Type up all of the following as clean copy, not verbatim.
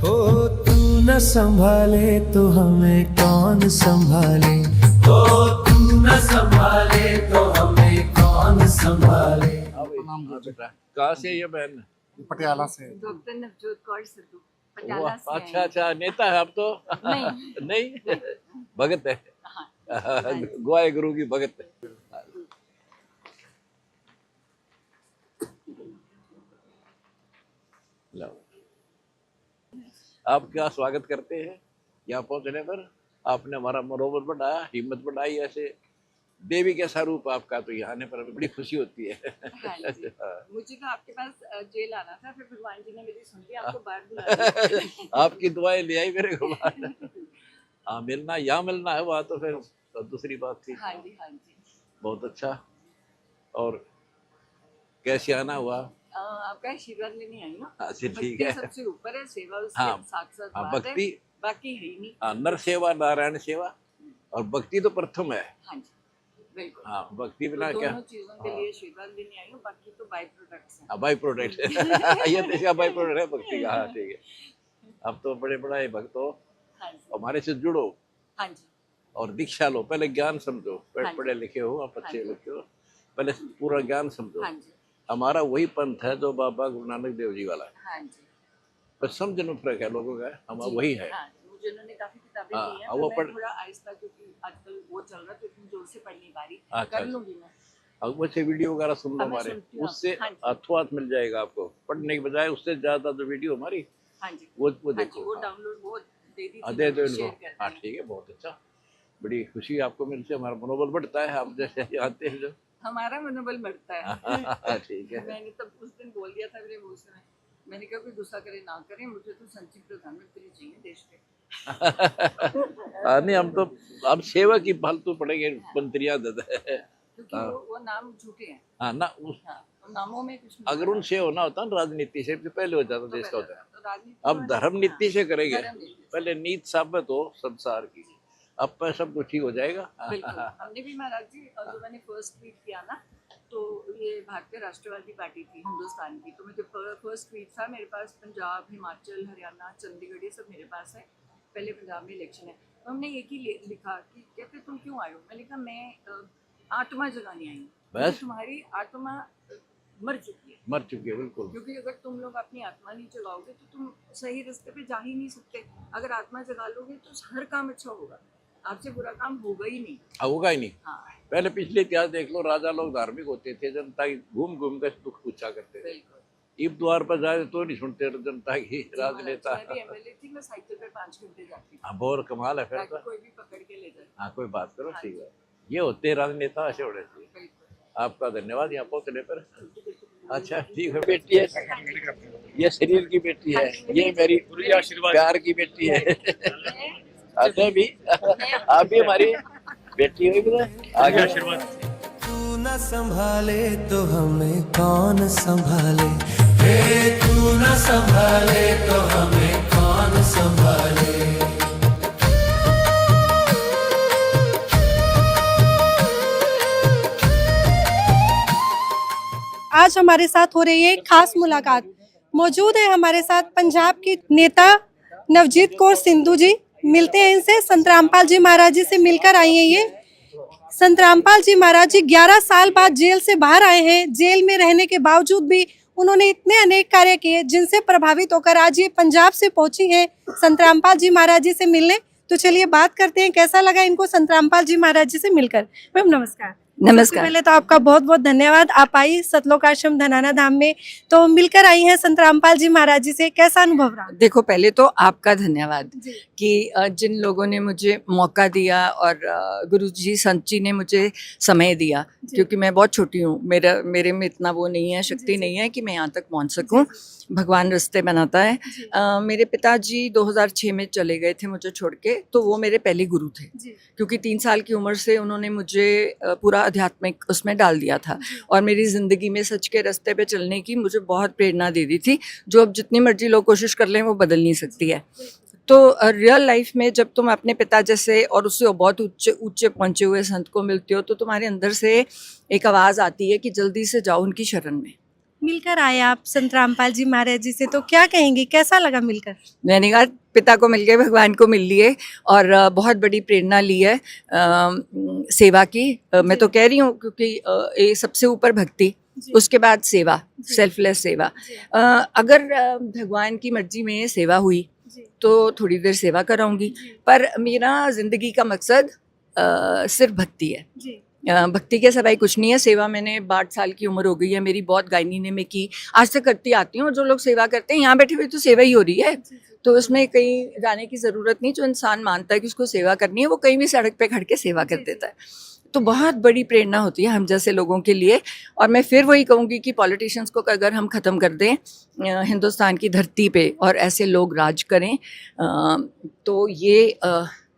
हो तू न संभाले तो हमें कौन संभाले, हो तू न संभाले तो हमें कौन संभाले। कहाँ से ये बहन? पटियाला से। डॉक्टर नवजोत कौर सिद्धू वाह, पटियाला से अच्छा अच्छा, नेता है अब तो। नहीं। नहीं, भगत है। हाँ। गोवाए गुरु की भगत है। लो। आपका स्वागत करते हैं यहाँ पहुंचने पर। आपने हमारा मनोबल बढ़ाया, हिम्मत बढ़ाई। ऐसे देवी के स्वरूप आपका, तो यहाँ आने पर हमें बड़ी खुशी होती है। हाँ जी। मुझे तो आपके पास जेल आना था, फिर भगवान जी ने मेरी सुन ली, आपको बाहर बुला दिया। आपकी दुआएं ले आई मेरे को बाहर। हाँ, मिलना यहाँ मिलना है, वहाँ तो फिर तो दूसरी बात थी। हाँ जी, हाँ जी। बहुत अच्छा। और कैसे आना हुआ? आपका आशीर्वाद लेने आई ना। हाँ जी, ठीक भक्ति है। सबसे ऊपर है, सेवा उसके हाँ, साथ हाँ, बात है, भक्ति। बाकी है ही नहीं। हाँ, नर सेवा नारायण सेवा, और भक्ति तो प्रथम है। हाँ जी, बिल्कुल। हाँ, भक्ति तो बिना क्या। दोनों चीजों के लिए आशीर्वाद लेने आई हूँ, बाकी तो बाई प्रोडक्ट्स हैं। हाँ, बाई प्रोडक्ट। ये तो इसका बाई प्रोडक्ट है भक्ति का। हाँ, ठीक है। अब तो बड़े बड़ा भक्त हो, हाँ जी, हमारे से जुड़ो हाँ जी, और दीक्षा लो। पहले ज्ञान समझो। हाँ जी। पढ़े लिखे हो आप, अच्छे हाँ जी। लिखे हो, पहले पूरा ज्ञान समझो। हाँ जी, हमारा वही पंथ है जो बाबा गुरु नानक देव जी वाला है। हाँ जी। बस समझ में फर्क है लोगों का, हमारा जी, वही है। हाँ, मुझे उन्होंने काफी किताबें हाँ, दी हैं, वो पर पढ़- मैं थोड़ा आहिस्ता, क्योंकि आजकल वो चल रहा है तो इतनी जोर से पढ़ नहीं पा रही। अच्छा, कर लूंगी मैं। अब वैसे वीडियो वगैरह सुन लो अब मैं हमारे, सुनती हूँ। उससे हाँ जी। अथवात मिल जाएगा आपको। पढ़ने के बजाय उससे ज्यादा जो वीडियो हमारी हाँ जी, वो हाँ जी, देखो। वो हाँ, डाउनलोड वो दे दी थी, दे दो मैंने, इनको। शेयर कर हाँ, दिया। ठीक है, बहुत अच्छा। बड़ी खुशी आपको मिलती है, हमारा मनोबल बढ़ता है आप जैसे आते हैं जो। हमारा मनोबल बढ़ता है। ठीक है। मैंने तब उस दिन बोल दिया था मेरे मुंह से, मैंने कहा कोई गुस्सा करे ना करे, मुझे तो संचिव प्रधानमंत्री चाहिए देश के। नहीं, हम तो अब सेवा की फालतू पड़ेंगे मंत्रियां देते हैं। क्योंकि वो नाम झूठे हैं। हाँ ना, हाँ, तो नामों में कुछ नहीं अगर उनसे होना होता ना, राजनीति से तो पहले हो जाता, तो देश का होता है। तो राजनीति अब धर्म नीति से करेंगे। धर्म नीति से। पहले नीति साबित हो संसार की, अब पर सब कुछ ठीक हो जाएगा। बिल्कुल। हमने भी महाराज जी, और जो मैंने फर्स्ट ट्वीट किया ना, तो ये भारतीय राष्ट्रवादी पार्टी थी हिंदुस्तान की, तो मुझे फर्स्ट ट्वीट था, मेरे पास पंजाब, हिमाचल, हरियाणा, चंडीगढ़, ये सब मेरे पास है। पहले पंजाब में इलेक्शन है, तो हमने एक ही लिखा कि कहते तुम क्यों आए हो। मैंने कहा मैं आत्मा जगाने आई हूँ। बस। तुम्हारी आत्मा मर चुकी है। मर चुके हैं, बिल्कुल। क्योंकि अगर तुम लोग अपनी आत्मा नहीं जगाओगे तो तुम सही रास्ते पे जा ही नहीं सकते। अगर आत्मा जगा लोगे तो हर काम अच्छा होगा, आपसे बुरा काम होगा ही नहीं। होगा ही नहीं। हाँ, पहले पिछले इतिहास देख लो, राजा लोग धार्मिक होते थे, जनता की घूम घूम कर दुख पूछा करते थे। बिल्कुल। ईब द्वार पर जाए तो नहीं सुनते जनता की। राजनेता। मैं भी एमएलए थी, मैं साइकिल पे 5 घंटे जाती थी, हाँ, बहुत कमाल है फिर ताकि तो। कोई भी पकड़ के ले जाए। हाँ, कोई बात करो, हाँ ठीक जी। है। ये होते राजनेता, ऐसे होने चाहिए। बिल्कुल। आपका धन्यवाद यहाँ पहुँचने पर। अच्छा, ठीक है। बेटी है, ये शरीर की बेटी है, ये मेरी प्यार की बेटी है। आते भी, आप भी हमारी बेटी हो, आगे आशीर्वाद। तू न संभाले तो हमें कौन संभाले, हे तू न संभाले तो हमें कौन संभाले। आज हमारे साथ हो रही है एक खास मुलाकात। मौजूद है हमारे साथ पंजाब की नेता नवजीत कौर सिद्धू जी। मिलते हैं इनसे। संत रामपाल जी महाराज जी से मिलकर आई हैं ये। संत रामपाल जी महाराज जी 11 साल बाद जेल से बाहर आए हैं। जेल में रहने के बावजूद भी उन्होंने इतने अनेक कार्य किए जिनसे प्रभावित होकर आज ये पंजाब से पहुंची हैं संत रामपाल जी महाराज जी से मिलने। तो चलिए बात करते हैं, कैसा लगा इनको संत रामपाल जी महाराज जी से मिलकर। मैम नमस्कार। नमस्कार। सबसे पहले तो आपका बहुत बहुत धन्यवाद, आप आई सतलोक आश्रम धनाना धाम में, तो मिलकर आई हैं संत रामपाल जी महाराज जी से। कैसा अनुभव रहा? देखो, पहले तो आपका धन्यवाद कि जिन लोगों ने मुझे मौका दिया और गुरु जी संत जी ने मुझे समय दिया, क्योंकि मैं बहुत छोटी हूँ, मेरे में इतना वो नहीं है, शक्ति नहीं है कि मैं यहाँ तक पहुँच सकूँ। भगवान रास्ते बनाता है। मेरे पिताजी 2006 में चले गए थे मुझे छोड़ के, तो वो मेरे पहले गुरु थे, क्योंकि 3 साल की उम्र से उन्होंने मुझे पूरा आध्यात्मिक उसमें डाल दिया था और मेरी ज़िंदगी में सच के रास्ते पे चलने की मुझे बहुत प्रेरणा दे दी थी, जो अब जितनी मर्जी लोग कोशिश कर लें वो बदल नहीं सकती है। तो रियल लाइफ में जब तुम अपने पिता जैसे और उससे बहुत ऊंचे पहुंचे हुए संत को मिलते हो, तो तुम्हारे अंदर से एक आवाज़ आती है कि जल्दी से जाओ उनकी शरण में, मिलकर आए आप संत रामपाल जी महाराज जी से, तो क्या कहेंगे, कैसा लगा मिलकर? मैंने कहा पिता को मिल गए, भगवान को मिल लिए और बहुत बड़ी प्रेरणा ली है सेवा की। मैं तो कह रही हूँ क्योंकि ये सबसे ऊपर भक्ति, उसके बाद सेवा, सेल्फलेस सेवा। अगर भगवान की मर्जी में सेवा हुई तो थोड़ी देर सेवा कराऊंगी, पर मेरा जिंदगी का मकसद सिर्फ भक्ति है। भक्ति के सिवाय कुछ नहीं है। सेवा मैंने 62 साल की उम्र हो गई है मेरी, बहुत गायनी ने में की, आज तक करती आती हूँ। और जो लोग सेवा करते हैं यहाँ बैठे हुए तो सेवा ही हो रही है, तो उसमें कहीं जाने की ज़रूरत नहीं। जो इंसान मानता है कि उसको सेवा करनी है वो कहीं भी सड़क पे खड़ के सेवा कर देता है, तो बहुत बड़ी प्रेरणा होती है हम जैसे लोगों के लिए। और मैं फिर वही कहूँगी कि पॉलिटिशियंस को अगर हम ख़त्म कर दें हिंदुस्तान की धरती पे और ऐसे लोग राज करें तो ये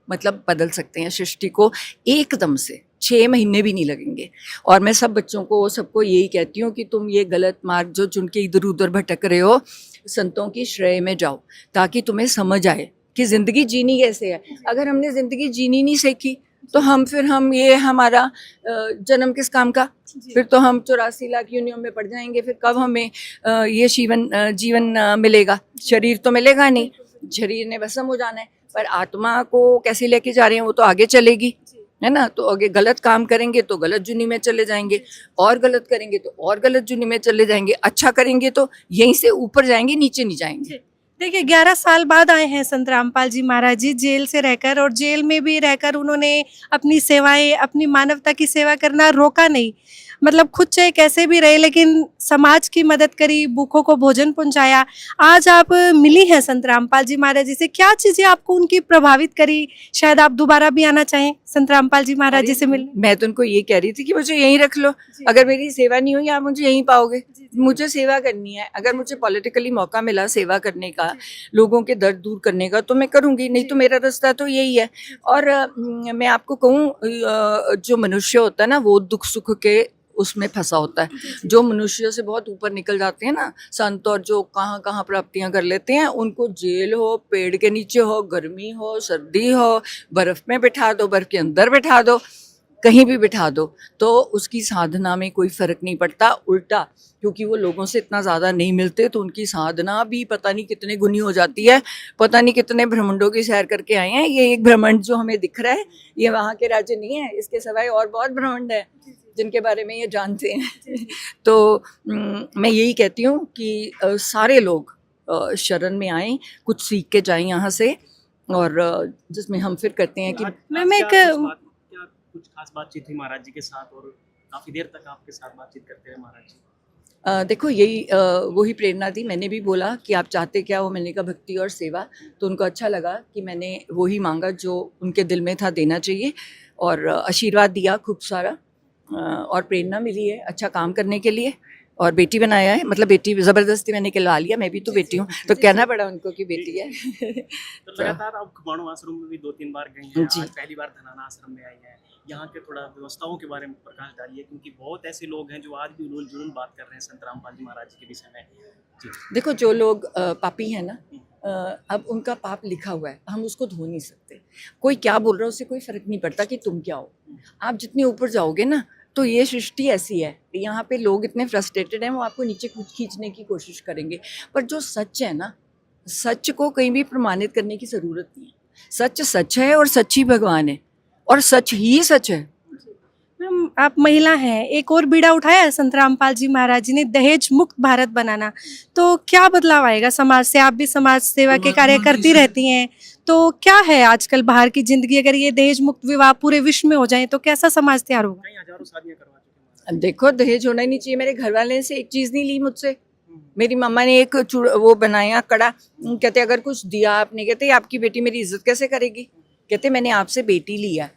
मतलब बदल सकते हैं सृष्टि को एकदम से। 6 महीने भी नहीं लगेंगे। और मैं सब बच्चों को, सबको यही कहती हूँ कि तुम ये गलत मार्ग जो चुन के इधर उधर भटक रहे हो, संतों की श्रेय में जाओ ताकि तुम्हें समझ आए कि ज़िंदगी जीनी कैसे है। अगर हमने ज़िंदगी जीनी नहीं सीखी तो हम ये हमारा जन्म किस काम का? फिर तो हम 84 लाख योनियों में पड़ जाएंगे। फिर कब हमें ये जीवन मिलेगा? शरीर तो मिलेगा नहीं, शरीर ने भस्म हो जाना है, पर आत्मा को कैसे लेके जा रहे हैं वो तो आगे चलेगी, है ना। तो आगे गलत काम करेंगे तो गलत जुनी में चले जाएंगे, और गलत करेंगे तो और गलत जुनी में चले जाएंगे, अच्छा करेंगे तो यहीं से ऊपर जाएंगे, नीचे नहीं जाएंगे। देखिए 11 साल बाद आए हैं संत रामपाल जी महाराज जी जेल से रहकर, और जेल में भी रहकर उन्होंने अपनी सेवाएं, अपनी मानवता की सेवा करना रोका नहीं। मतलब खुद चाहे कैसे भी रहे लेकिन समाज की मदद करी, भूखों को भोजन पहुंचाया। आज आप मिली हैं संत रामपाल जी महाराज जी से, क्या चीजें आपको उनकी प्रभावित करी? शायद आप दोबारा भी आना चाहें संत रामपाल जी महाराज जी से मिलने। मैं तो उनको ये कह रही थी कि मुझे यहीं रख लो, अगर मेरी सेवा नहीं हुई आप मुझे यहीं पाओगे। मुझे सेवा करनी है, अगर मुझे पॉलिटिकली मौका मिला सेवा करने का, लोगों के दर्द दूर करने का, तो मैं करूंगी, नहीं तो मेरा रास्ता तो यही है। और मैं आपको कहूँ जो मनुष्य होता है ना वो दुख सुख के उसमें फंसा होता है। जो मनुष्य से बहुत ऊपर निकल जाते हैं ना संत, और जो कहाँ कहाँ प्राप्तियां कर लेते हैं, उनको जेल हो, पेड़ के नीचे हो, गर्मी हो, सर्दी हो, बर्फ में बिठा दो, बर्फ के अंदर बिठा दो, कहीं भी बिठा दो, तो उसकी साधना में कोई फर्क नहीं पड़ता। उल्टा, क्योंकि वो लोगों से इतना ज़्यादा नहीं मिलते तो उनकी साधना भी पता नहीं कितने गुनी हो जाती है। पता नहीं कितने ब्रह्मांडों की सैर करके आए हैं। ये एक ब्रह्मांड जो हमें दिख रहा है ये वहाँ के राज्य नहीं है, इसके सिवाय और बहुत ब्रह्मांड है जिनके बारे में ये जानते हैं। तो मैं यही कहती हूँ कि सारे लोग शरण में आएँ, कुछ सीख के जाएं यहाँ से, और जिसमें हम फिर करते हैं कि मैम एक कुछ खास बातचीत हुई महाराज जी के साथ, और काफी देर तक आपके साथ बातचीत करते रहे महाराज जी? देखो यही वही प्रेरणा थी। मैंने भी बोला कि आप चाहते क्या हो, मैंने कहा भक्ति और सेवा, तो उनको अच्छा लगा कि मैंने वही मांगा जो उनके दिल में था देना चाहिए, और आशीर्वाद दिया खूब सारा, और प्रेरणा मिली है अच्छा काम करने के लिए। और बेटी बनाया है, मतलब बेटी ज़बरदस्ती मैंने कहलवा लिया, मैं भी तो बेटी हूँ, तो कहना पड़ा उनको कि बेटी है। तो लगातार आप खुबाणु आश्रम में भी 2-3 बार गई हैं, जी। आज पहली बार धनाना आश्रम में आई हैं। यहाँ के थोड़ा व्यवस्थाओं के बारे में प्रकाश डालिए, क्योंकि बहुत ऐसे लोग हैं जो आज भी उलूल जुलूल बात कर रहे हैं संत रामपाल जी महाराज जी के विषय में। जी। देखो जो लोग पापी हैं ना, अब उनका पाप लिखा हुआ है, हम उसको धो नहीं सकते। कोई क्या बोल रहा है उससे कोई फर्क नहीं पड़ता कि तुम क्या हो। आप जितने ऊपर जाओगे ना, तो ये सृष्टि ऐसी है, यहाँ पे लोग इतने फ्रस्ट्रेटेड हैं, वो आपको नीचे खींचने की कोशिश करेंगे। पर जो सच है ना, सच को कहीं भी प्रमाणित करने की ज़रूरत नहीं है। सच सच है और सच ही भगवान है, और सच ही सच है। मैम आप महिला हैं, एक और बीड़ा उठाया है संत रामपाल जी महाराज जी ने, दहेज मुक्त भारत बनाना। तो क्या बदलाव आएगा समाज से? आप भी समाज सेवा के कार्य करती रहती हैं, तो क्या है आजकल बाहर की जिंदगी, अगर ये दहेज मुक्त विवाह पूरे विश्व में हो जाए तो कैसा समाज तैयार होगा? कई हजारों शादियां करवा चुके हैं। देखो दहेज होना ही नहीं चाहिए। मेरे घर वाले से एक चीज़ नहीं ली मुझसे। मेरी मम्मा ने एक वो बनाया कड़ा, कहते अगर कुछ दिया आपने, कहते आपकी बेटी मेरी इज्जत कैसे करेगी? कहते मैंने आपसे बेटी लिया,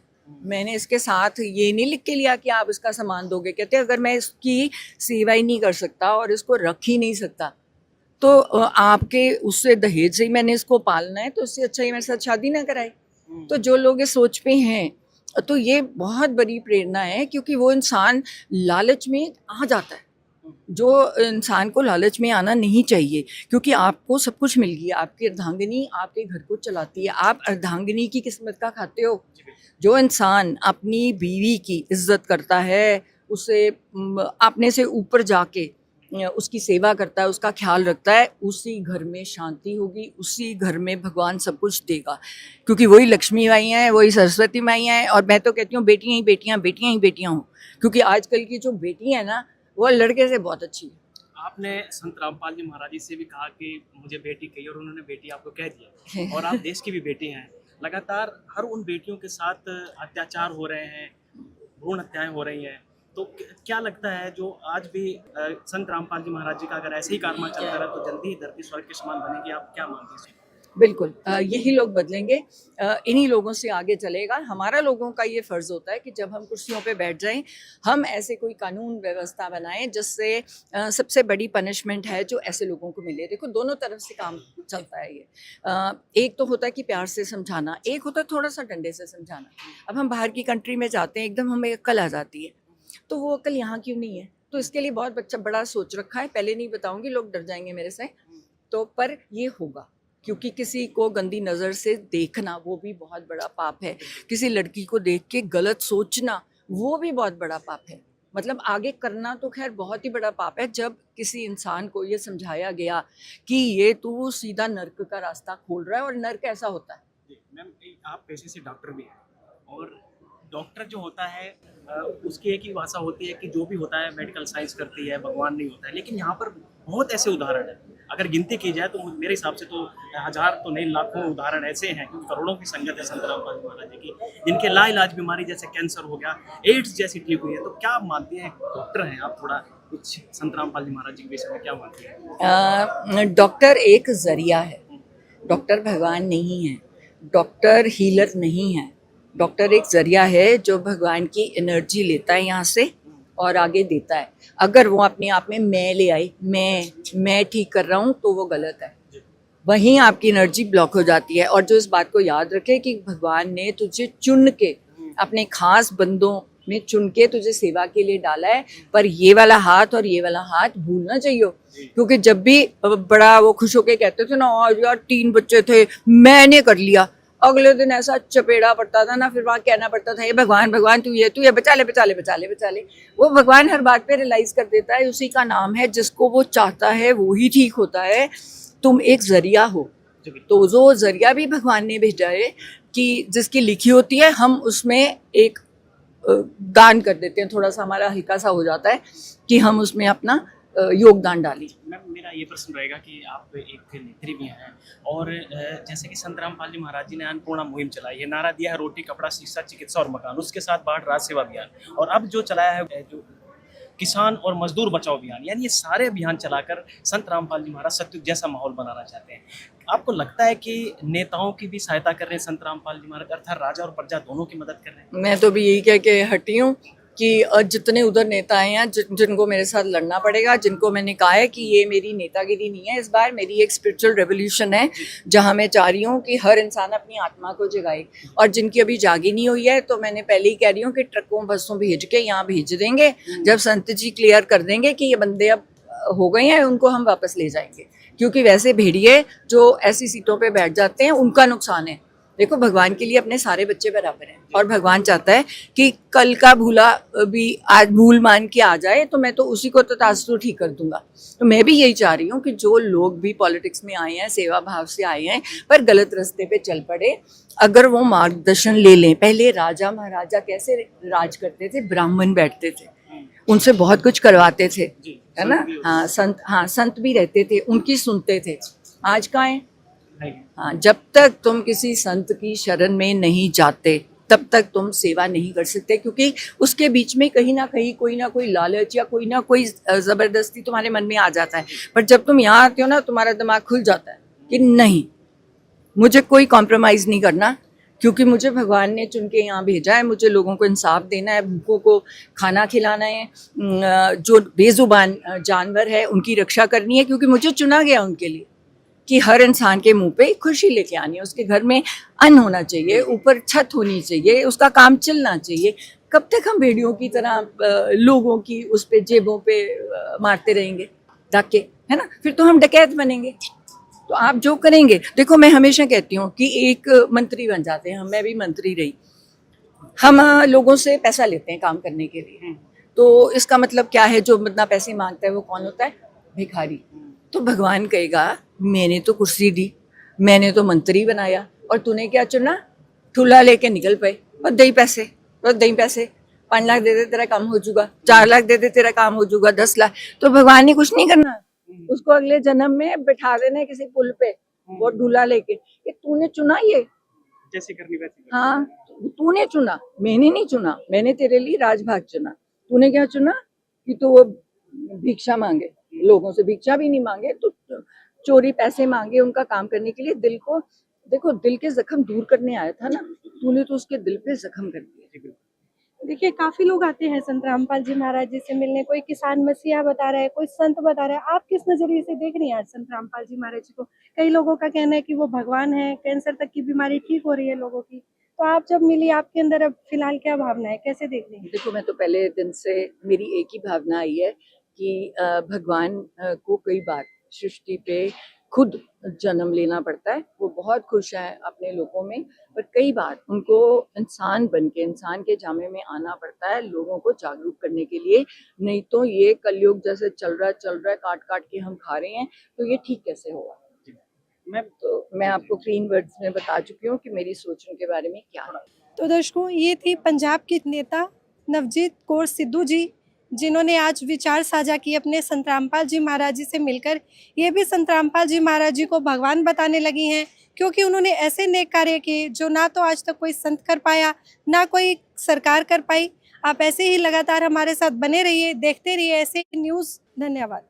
मैंने इसके साथ ये नहीं लिख के लिया कि आप इसका सामान दोगे। कहते अगर मैं इसकी सेवा ही नहीं कर सकता और इसको रख ही नहीं सकता, तो आपके उससे दहेज से ही मैंने इसको पालना है, तो उससे अच्छा ही मेरे साथ शादी ना कराए। तो जो लोग इस सोच पे हैं, तो ये बहुत बड़ी प्रेरणा है, क्योंकि वो इंसान लालच में आ जाता है। जो इंसान को लालच में आना नहीं चाहिए, क्योंकि आपको सब कुछ मिल गया, आपकी अर्धांगिनी आपके घर को चलाती है, आप अर्धांगिनी की किस्मत का खाते हो। जो इंसान अपनी बीवी की इज्जत करता है, उसे अपने से ऊपर जाके उसकी सेवा करता है, उसका ख्याल रखता है, उसी घर में शांति होगी, उसी घर में भगवान सब कुछ देगा, क्योंकि वही लक्ष्मी माइयाँ हैं, वही सरस्वती माइयाँ हैं। और मैं तो कहती हूँ बेटियाँ ही बेटियाँ, बेटियाँ ही बेटियाँ हों, क्योंकि आजकल की जो बेटियाँ हैं ना, वो लड़के से बहुत अच्छी है। आपने संत रामपाल जी महाराज जी से भी कहा कि मुझे बेटी कही, और उन्होंने बेटी आपको कह दिया, और आप देश की भी बेटी हैं। लगातार हर उन बेटियों के साथ अत्याचार हो रहे हैं, भ्रूण हत्याएं हो रही हैं, तो क्या लगता है जो आज भी संत रामपाल जी महाराज जी का अगर ऐसे ही कारनामा चलता रहा तो जल्दी ही धरती स्वर्ग के समान बनेगी? आप क्या मानते हैं? बिल्कुल, यही लोग बदलेंगे, इन्हीं लोगों से आगे चलेगा। हमारा लोगों का ये फ़र्ज़ होता है कि जब हम कुर्सियों पे बैठ जाएं, हम ऐसे कोई कानून व्यवस्था बनाएं जिससे सबसे बड़ी पनिशमेंट है जो ऐसे लोगों को मिले। देखो, दोनों तरफ से काम चलता है ये। एक तो होता है कि प्यार से समझाना, एक होता है थोड़ा सा डंडे से समझाना। अब हम बाहर की कंट्री में जाते हैं, एकदम हमें अक्ल आ जाती है, तो वो अक्ल यहाँ क्यों नहीं है? तो इसके लिए बहुत बड़ा सोच रखा है। पहले नहीं बताऊँगी, लोग डर जाएंगे मेरे से, तो पर ये होगा, क्योंकि किसी को गंदी नज़र से देखना वो भी बहुत बड़ा पाप है। किसी लड़की को देख के गलत सोचना वो भी बहुत बड़ा पाप है। मतलब आगे करना तो खैर बहुत ही बड़ा पाप है। जब किसी इंसान को ये समझाया गया कि ये तू सीधा नर्क का रास्ता खोल रहा है, और नर्क ऐसा होता है। मैम, आप पेशे से डॉक्टर भी हैं, और डॉक्टर जो होता है उसकी एक ही भाषा होती है कि जो भी होता है मेडिकल साइंस करती है, भगवान नहीं होता है। लेकिन यहाँ पर बहुत ऐसे उदाहरण हैं, अगर गिनती की जाए तो मेरे हिसाब से तो हज़ार तो नहीं लाखों उदाहरण ऐसे हैं, क्योंकि करोड़ों की संगत है संत रामपाल जी महाराज जी की, जिनके लाइलाज बीमारी जैसे कैंसर हो गया, एड्स जैसी ठीक हुई है। तो क्या मानती हैं, डॉक्टर हैं आप, थोड़ा कुछ संत रामपाल जी महाराज जी के विषय में क्या मानती हैं? डॉक्टर एक जरिया है, डॉक्टर भगवान नहीं है, डॉक्टर हीलर नहीं है। डॉक्टर एक जरिया है जो भगवान की एनर्जी लेता है यहाँ से और आगे देता है। अगर वो अपने आप में मैं ले आई, मैं ठीक कर रहा हूँ, तो वो गलत है, वहीं आपकी एनर्जी ब्लॉक हो जाती है। और जो इस बात को याद रखे कि भगवान ने तुझे चुन के, अपने खास बंदों में चुन के तुझे सेवा के लिए डाला है, पर ये वाला हाथ और ये वाला हाथ भूलना चाहिए। क्योंकि जब भी बड़ा वो खुश होके कहते थे ना, आज यार 3 बच्चे थे, मैंने कर लिया, अगले दिन ऐसा चपेड़ा पड़ता था ना, फिर वहाँ कहना पड़ता था, ये भगवान भगवान तू ये बचा ले बचा ले बचा ले बचा ले। वो भगवान हर बात पे रियलाइज कर देता है, उसी का नाम है, जिसको वो चाहता है वो ही ठीक होता है। तुम एक जरिया हो, तो जो जरिया भी भगवान ने भेजा है कि जिसकी लिखी होती है, हम उसमें एक दान कर देते हैं, थोड़ा सा हमारा हल्का सा हो जाता है कि हम उसमें अपना योगदान डाली। मैम, मेरा ये प्रश्न रहेगा कि आप एक नेत्री भी हैं, और जैसे कि संत रामपाल जी महाराज जी ने अन्नपूर्णा मुहिम चलाई है, नारा दिया है रोटी कपड़ा शिक्षा चिकित्सा और मकान, उसके साथ बाढ़ राज सेवा अभियान, और अब जो चलाया है जो किसान और मजदूर बचाओ अभियान, यानी ये सारे अभियान चलाकर संत रामपाल जी महाराज सत्युग जैसा माहौल बनाना चाहते हैं। आपको लगता है कि नेताओं की भी सहायता कर रहे हैं संत रामपाल जी महाराज, अर्थात राजा और प्रजा दोनों की मदद कर रहे हैं? मैं तो भी यही कह के हटी हूँ कि जितने उधर नेता आए हैं, जिनको मेरे साथ लड़ना पड़ेगा, जिनको मैंने कहा है कि ये मेरी नेतागिरी नहीं है, इस बार मेरी एक स्पिरिचुअल रेवोल्यूशन है, जहाँ मैं चाह रही हूँ कि हर इंसान अपनी आत्मा को जगाए। और जिनकी अभी जागी नहीं हुई है, तो मैंने पहले ही कह रही हूँ कि ट्रकों बसों भेज के यहाँ भेज देंगे। जब संत जी क्लियर कर देंगे कि ये बंदे अब हो गए हैं, उनको हम वापस ले जाएंगे। क्योंकि वैसे भेड़िए जो ऐसी सीटों पर बैठ जाते हैं, उनका नुकसान है। देखो, भगवान के लिए अपने सारे बच्चे बराबर हैं, और भगवान चाहता है कि कल का भूला भी आज भूल मान के आ जाए, तो मैं तो उसी को तथास्तु ठीक कर दूंगा। तो मैं भी यही चाह रही हूँ कि जो लोग भी पॉलिटिक्स में आए हैं, सेवा भाव से आए हैं, पर गलत रास्ते पे चल पड़े, अगर वो मार्गदर्शन ले लें। पहले राजा महाराजा कैसे राज करते थे? ब्राह्मण बैठते थे, उनसे बहुत कुछ करवाते थे, है ना? हाँ, संत भी रहते थे, उनकी सुनते थे। आज कहाँ है? हाँ, जब तक तुम किसी संत की शरण में नहीं जाते, तब तक तुम सेवा नहीं कर सकते, क्योंकि उसके बीच में कहीं ना कहीं कोई ना कोई लालच या कोई ना कोई जबरदस्ती तुम्हारे मन में आ जाता है। पर जब तुम यहाँ आते हो ना, तुम्हारा दिमाग खुल जाता है कि नहीं, मुझे कोई कॉम्प्रोमाइज़ नहीं करना, क्योंकि मुझे भगवान ने चुन के यहाँ भेजा है। मुझे लोगों को इंसाफ देना है, भूखों को खाना खिलाना है, जो बेजुबान जानवर है उनकी रक्षा करनी है, क्योंकि मुझे चुना गया उनके लिए कि हर इंसान के मुंह पे खुशी लेके आनी है, उसके घर में अन्न होना चाहिए, ऊपर छत होनी चाहिए, उसका काम चलना चाहिए। कब तक हम भेड़ियों की तरह लोगों की उस पे जेबों पे मारते रहेंगे डाके, है ना? फिर तो हम डकैत बनेंगे। तो आप जो करेंगे, देखो मैं हमेशा कहती हूँ कि एक मंत्री बन जाते हैं, मैं भी मंत्री रही, हम लोगों से पैसा लेते हैं काम करने के लिए, तो इसका मतलब क्या है? जो बंदा पैसे मांगता है वो कौन होता है? भिखारी, तो भगवान कहेगा मैंने तो कुर्सी दी, मैंने तो मंत्री बनाया और तूने क्या चुना? ठुला लेके निकल पे, बस दई पैसे, बस दई पैसे, 5 लाख दे दे तेरा काम हो जाऊगा, 4 लाख दे दे तेरा काम हो जाऊगा, 10 लाख। तो भगवान ने कुछ नहीं करना, उसको अगले जन्म में बैठा देना है किसी पुल पे, वो ढूला लेके, कि तूने चुना ये। जैसे करनी वैसे करनी। हाँ, तूने चुना, मैंने नहीं चुना, मैंने तेरे लिए राजभाग चुना। तूने क्या चुना कि तू वो भिक्षा मांगे, लोगों से भिक्षा भी नहीं मांगे, तो चोरी पैसे मांगे उनका काम करने के लिए। दिल को देखो, दिल के जख्म दूर करने आया था ना, तूने तो उसके दिल पे जख्म कर दिया। देखिए काफी लोग आते हैं संत रामपाल जी महाराज जी से मिलने, कोई किसान मसीहा बता रहा है, कोई संत बता रहा है। आप किस नजरिए से देख रही हैं आज संत रामपाल जी महाराज जी को? कई लोगों का कहना है कि वो भगवान है, कैंसर तक की बीमारी ठीक हो रही है लोगों की। तो आप जब मिली, आपके अंदर अब फिलहाल क्या भावना है, कैसे देख रही हैं? देखो, मैं तो पहले दिन से मेरी एक ही भावना आई है कि भगवान को कई बार सृष्टि पे खुद जन्म लेना पड़ता है। वो बहुत खुश हैं अपने लोगों में, पर कई बार उनको इंसान बन के, इंसान के जामे में आना पड़ता है लोगों को जागरूक करने के लिए। नहीं तो ये कलयुग जैसे चल रहा है, काट काट के हम खा रहे हैं, तो ये ठीक कैसे होगा? मैं आपको क्लीन वर्ड्स में बता चुकी हूँ कि मेरी सोच उनके बारे में क्या है। तो दर्शकों, ये थी पंजाब की नेता नवजीत कौर सिद्धू जी, जिन्होंने आज विचार साझा किए अपने संत रामपाल जी महाराज जी से मिलकर। ये भी संत रामपाल जी महाराज जी को भगवान बताने लगी हैं, क्योंकि उन्होंने ऐसे नेक कार्य किए जो ना तो आज तक कोई संत कर पाया, ना कोई सरकार कर पाई। आप ऐसे ही लगातार हमारे साथ बने रहिए, देखते रहिए ऐसे न्यूज़। धन्यवाद।